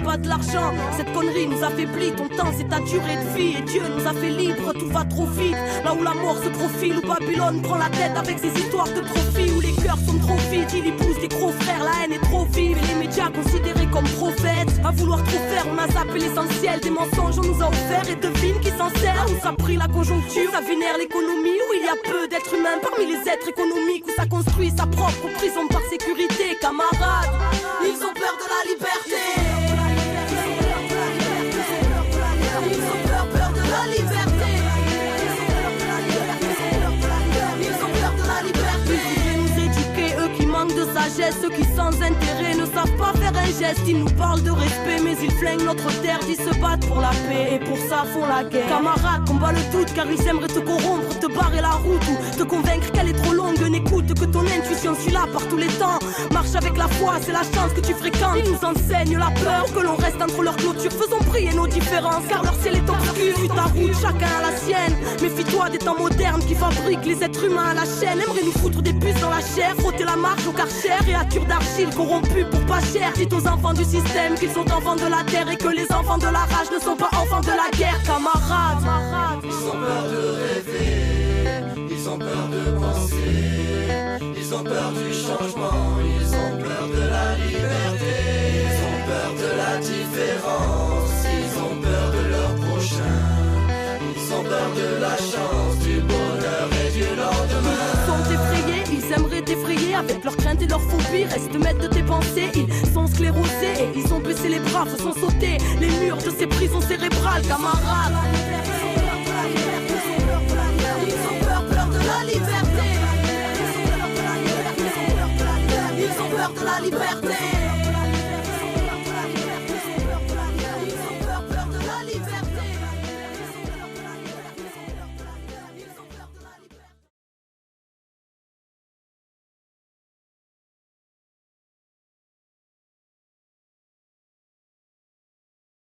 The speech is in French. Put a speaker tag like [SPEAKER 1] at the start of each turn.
[SPEAKER 1] pas de l'argent. Cette connerie nous affaiblit, ton temps c'est ta durée de vie. Et Dieu nous a fait libres, tout va trop vite. Là où la mort se profile, où Babylone prend la tête avec ses histoires de profit. Où les cœurs sont trop vides, il épouse les gros frères, la haine est trop vive. Et les médias considérés comme prophètes. À vouloir trop faire, on a zappé l'essentiel. Des mensonges on nous a offert et devine qui s'en sert. Où ça pris la conjoncture, ça vénère l'économie. Où il y a peu d'êtres humains parmi les êtres économiques. Où ça construit sa propre prison par sécurité. Camarades, ils ont peur de la liberté. Ils ont peur de la liberté. Ils ont peur de la liberté. Ils voulaient nous éduquer, eux qui manquent de sagesse. Ceux qui sans intérêt ne savent pas faire un geste. Ils nous parlent de respect mais ils flinguent notre terre. Ils se battent pour la paix et pour ça font la guerre. Camarades, combat le doute car ils aimeraient te corrompre, te barrer la route ou te convaincre qu'elle est trop longue. N'écoute que ton intuition, suis là par tous les temps. Marche avec la foi, c'est la chance que tu fréquentes. Ils nous enseignent la peur que l'on reste entre leurs clôtures. Faisons briller nos différences car leur ciel est obscur. Suis ta route, chacun a la sienne. Méfie-toi des temps modernes qui fabriquent les êtres humains à la chaîne. Aimeraient nous foutre des puces dans la chair, frotter la marche au karcher. Créatures d'argile corrompues pour pas cher. Dites aux enfants du système qu'ils sont enfants de la terre et que les enfants de la rage ne sont pas enfants de la guerre. Camarades,
[SPEAKER 2] ils ont peur de rêver, ils ont peur de penser, ils ont peur du changement, ils ont peur de la liberté, ils ont peur de la différence, ils ont peur de leur prochain, ils ont peur de la chance, du bonheur et du lendemain.
[SPEAKER 1] Ils sont effrayés, ils aimeraient t'effrayer avec leurs craintes et leurs phobies. Reste maître de tes pensées, ils sont sclérosés et ils ont baissé les bras, se sont sautés les murs de ces prisons cérébrales. Camarades, ils ont peur de la liberté. Ils ont peur de la liberté.